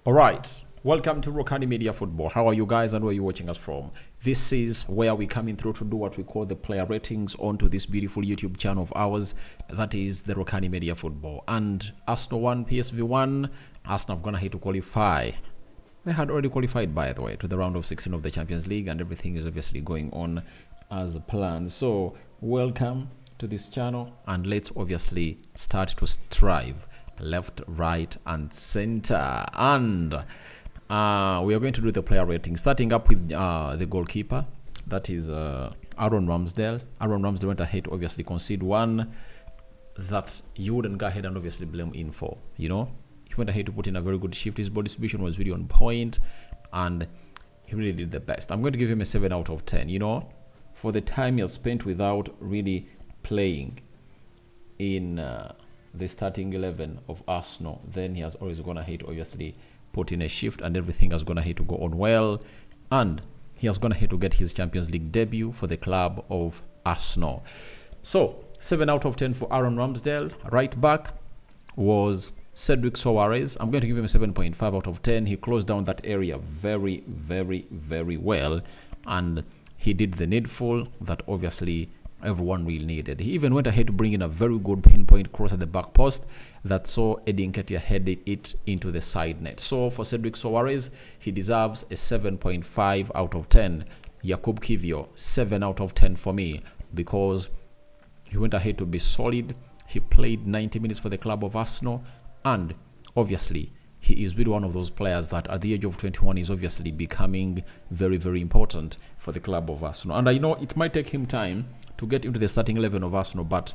All right. Welcome to Rokani Media Football. How are you guys and where are you watching us from? This is where we coming through to do what we call the player ratings onto this beautiful YouTube channel of ours. That is the Rokani Media Football. And Arsenal 1, PSV 1. Arsenal have gone ahead to qualify. They had already qualified, by the way, to the round of 16 of the Champions League, and everything is obviously going on as planned. So, welcome to this channel, and let's obviously start to strive left, right, and center. And we are going to do the player rating, starting up with the goalkeeper. That is Aaron Ramsdale. Aaron Ramsdale went ahead to obviously concede one that you wouldn't go ahead and obviously blame him for, you know. He went ahead to put in a very good shift. His ball distribution was really on point, and he really did the best. I'm going to give him a 7 out of 10, you know, for the time he has spent without really playing in the starting 11 of Arsenal. Then he has always gone ahead to obviously put in a shift, and everything has gone ahead to go on well. And he has gone ahead to get his Champions League debut for the club of Arsenal. So, 7 out of 10 for Aaron Ramsdale. Right back was Cedric Soares. I'm going to give him a 7.5 out of 10. He closed down that area very, very, very well. And he did the needful that obviously everyone really needed. He even went ahead to bring in a very good pinpoint cross at the back post that saw Eddie Nketiah headed it into the side net. So for Cedric Soares, he deserves a 7.5 out of 10. Jakub Kiwior, 7 out of 10 for me, because he went ahead to be solid. He played 90 minutes for the club of Arsenal, and obviously he is really one of those players that at the age of 21 is obviously becoming very, very important for the club of Arsenal. And I know it might take him time to get into the starting 11 of Arsenal, but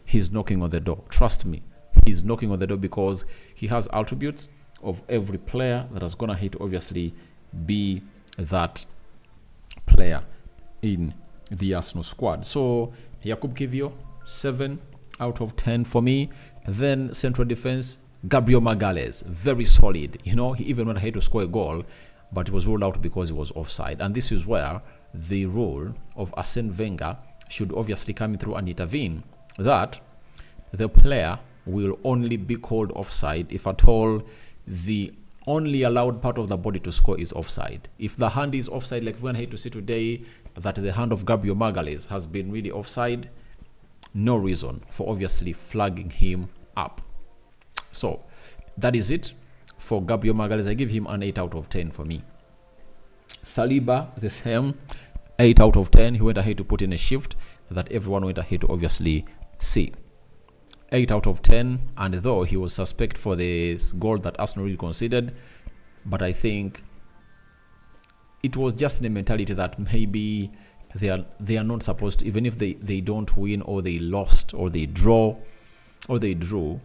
he's knocking on the door. Trust me, he's knocking on the door, because he has attributes of every player that has gone ahead to obviously be that player in the Arsenal squad. So Jakub Kiwior, 7 out of 10 for me. Then central defense, Gabriel Magalhaes, very solid. You know, he even went ahead to score a goal, but it was ruled out because he was offside. And this is where the rule of Arsene Wenger should obviously come through and intervene, that the player will only be called offside if at all the only allowed part of the body to score is offside. If the hand is offside, like we went ahead to see today that the hand of Gabriel Magalhaes has been really offside, no reason for obviously flagging him up. So that is it for Gabriel Magalhaes. I give him an 8 out of 10 for me. Saliba, the same, 8 out of 10. He went ahead to put in a shift that everyone went ahead to obviously see. 8 out of 10. And though he was suspect for this goal that Arsenal really conceded, but I think it was just in the mentality that maybe they are not supposed to, even if they don't win or they lost or they draw or they drew,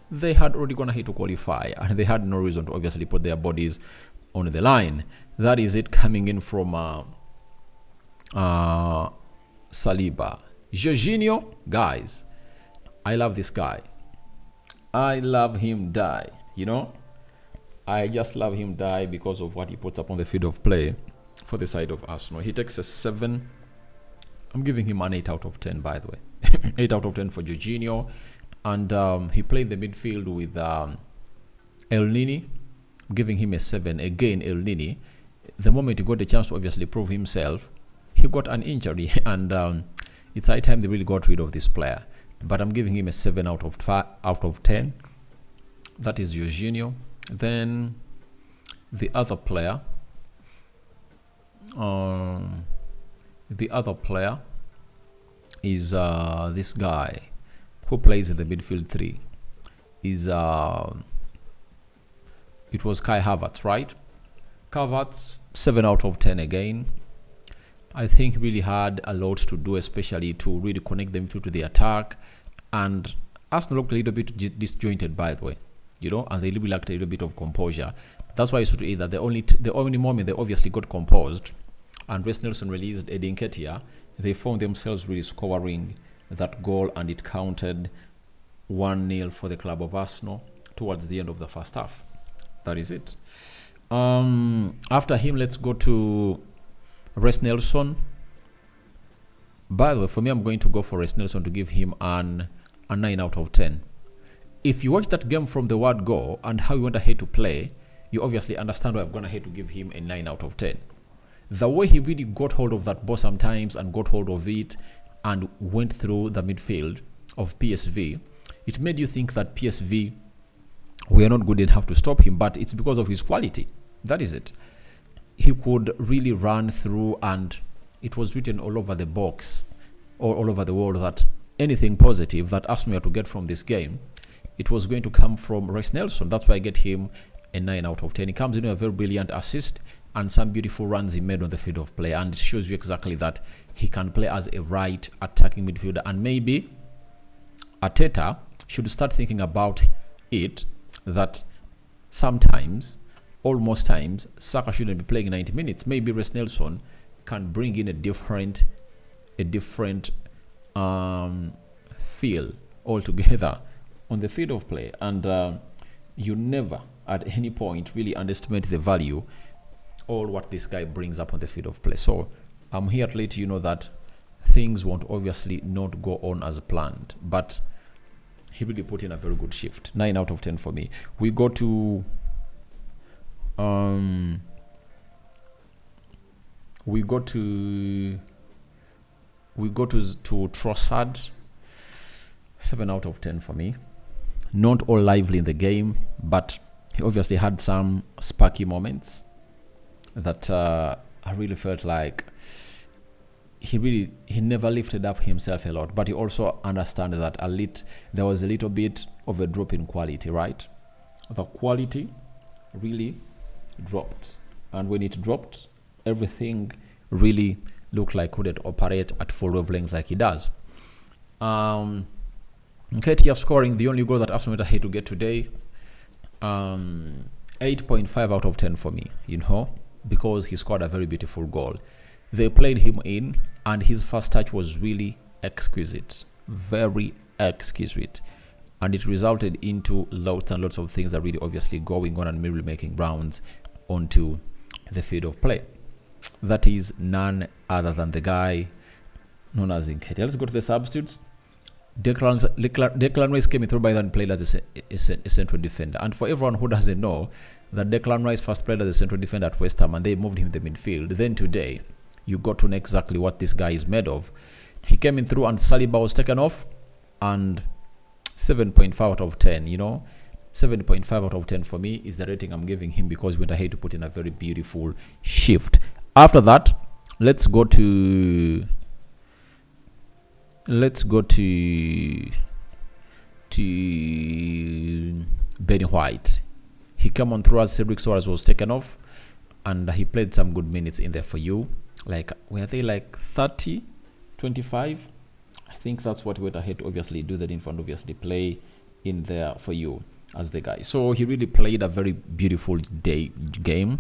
they had already gone ahead to qualify, and they had no reason to obviously put their bodies on the line. That is it coming in from Saliba. Jorginho, guys, I love this guy. I love him die, you know. I just love him die because of what he puts up on the field of play for the side of Arsenal. He takes a 7. I'm giving him an 8 out of 10, by the way. 8 out of 10 for Jorginho. And he played the midfield with El Nini, giving him a 7. Again, El Nini, the moment he got the chance to obviously prove himself, he got an injury, and it's high time they really got rid of this player. But I'm giving him a 7 out of 10. That is Jorginho. Then the other player is this guy who plays in the midfield 3. Is it was Kai Havertz, right? Havertz, 7 out of 10 again. I think really had a lot to do, especially to really connect them through to the attack. And Arsenal looked a little bit disjointed, by the way, you know, and they really lacked a little bit of composure. That's why it's true that the only moment they obviously got composed and Reiss Nelson released Eddie Nketiah, they found themselves really scoring that goal, and it counted 1-0 for the club of Arsenal towards the end of the first half. That is it. After him, let's go to Reiss Nelson. By the way, for me, I'm going to go for Reiss Nelson to give him a 9 out of 10. If you watch that game from the word go and how he went ahead to play, you obviously understand why I'm gonna hate to give him a 9 out of 10. The way he really got hold of that ball sometimes and got hold of it and went through the midfield of PSV, it made you think that PSV were not good enough to stop him, but it's because of his quality. That is it. He could really run through, and it was written all over the box, or all over the world, that anything positive that Arsenal were to get from this game, it was going to come from Reiss Nelson. That's why I get him a 9 out of 10. He comes in with a very brilliant assist and some beautiful runs he made on the field of play, and it shows you exactly that he can play as a right attacking midfielder. And maybe Arteta should start thinking about it, that sometimes, almost times, Saka shouldn't be playing 90 minutes. Maybe Reiss Nelson can bring in a different feel altogether on the field of play. And you never at any point really underestimate the value or what this guy brings up on the field of play. So I'm here to let you know that things won't obviously not go on as planned, but he really put in a very good shift. 9 out of 10 for me. We go to Trossard. 7 out of 10 for me. Not all lively in the game, but he obviously had some sparky moments that I really felt like he never lifted up himself a lot, but he also understood that there was a little bit of a drop in quality, right? The quality really dropped, and when it dropped, everything really looked like couldn't operate at full wavelength like he does. Nketiah scoring the only goal that Arsenal had to get today. 8.5 out of 10 for me, because he scored a very beautiful goal. They played him in, and his first touch was really exquisite, very exquisite, and it resulted into lots and lots of things that really obviously going on and really making rounds onto the field of play. That is none other than the guy known as Nketiah. Let's go to the substitutes. Declan Rice came in through by then, played as a central defender. And for everyone who doesn't know, that Declan Rice first played as a central defender at West Ham, and they moved him to the midfield. Then today, you got to know exactly what this guy is made of. He came in through, and Saliba was taken off, and 7.5 out of 10. 7.5 out of 10 for me is the rating I'm giving him, because we went ahead to put in a very beautiful shift. After that, let's go to Benny White. He came on through as Cedric Soares was taken off, and he played some good minutes in there for you. Like, were they like 30, 25? I think that's what we went ahead to obviously do that in front, obviously play in there for you as the guy. So he really played a very beautiful game,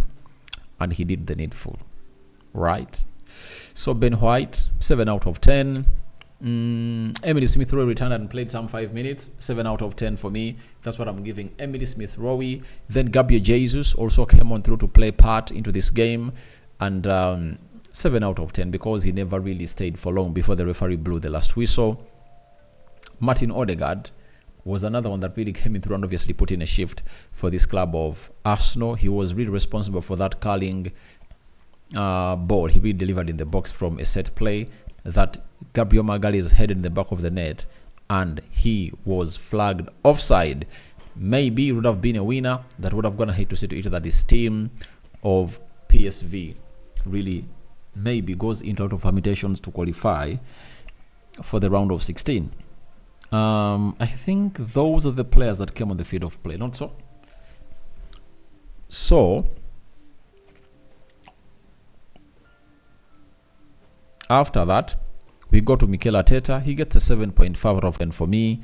and he did the needful, right? So Ben White, 7 out of 10. Emily Smith Rowe returned and played some 5 minutes. 7 out of 10 for me. That's what I'm giving Emily Smith Rowe. Then Gabriel Jesus also came on through to play part into this game, and 7 out of 10 because he never really stayed for long before the referee blew the last whistle. Martin Odegaard was another one that really came in through and obviously put in a shift for this club of Arsenal. He was really responsible for that curling ball he really delivered in the box from a set play that Gabriel Magalhaes headed in the back of the net, and he was flagged offside. Maybe it would have been a winner that would have gone ahead to say to it that this team of PSV really maybe goes into out of permutations to qualify for the round of 16. I think those are the players that came on the field of play, not so? So after that, we go to Mikel Arteta. He gets a 7.5 out of 10 for me.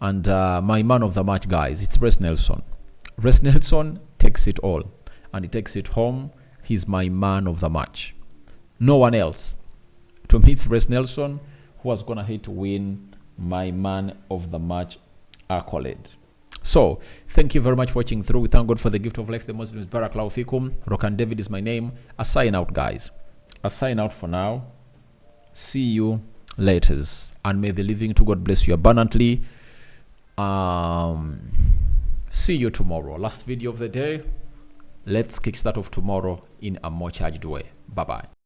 And my man of the match, guys, it's Reiss Nelson. Reiss Nelson takes it all, and he takes it home. He's my man of the match. No one else. To me, it's Reiss Nelson who has gone ahead to win my man of the match accolade. So, thank you very much for watching through. We thank God for the gift of life. The Muslims, Barakallahu Fikum. Rokan David is my name. I sign out, guys. I sign out for now. See you later, and may the living to God bless you abundantly. See you tomorrow. Last video of the day. Let's kickstart off tomorrow in a more charged way. Bye bye.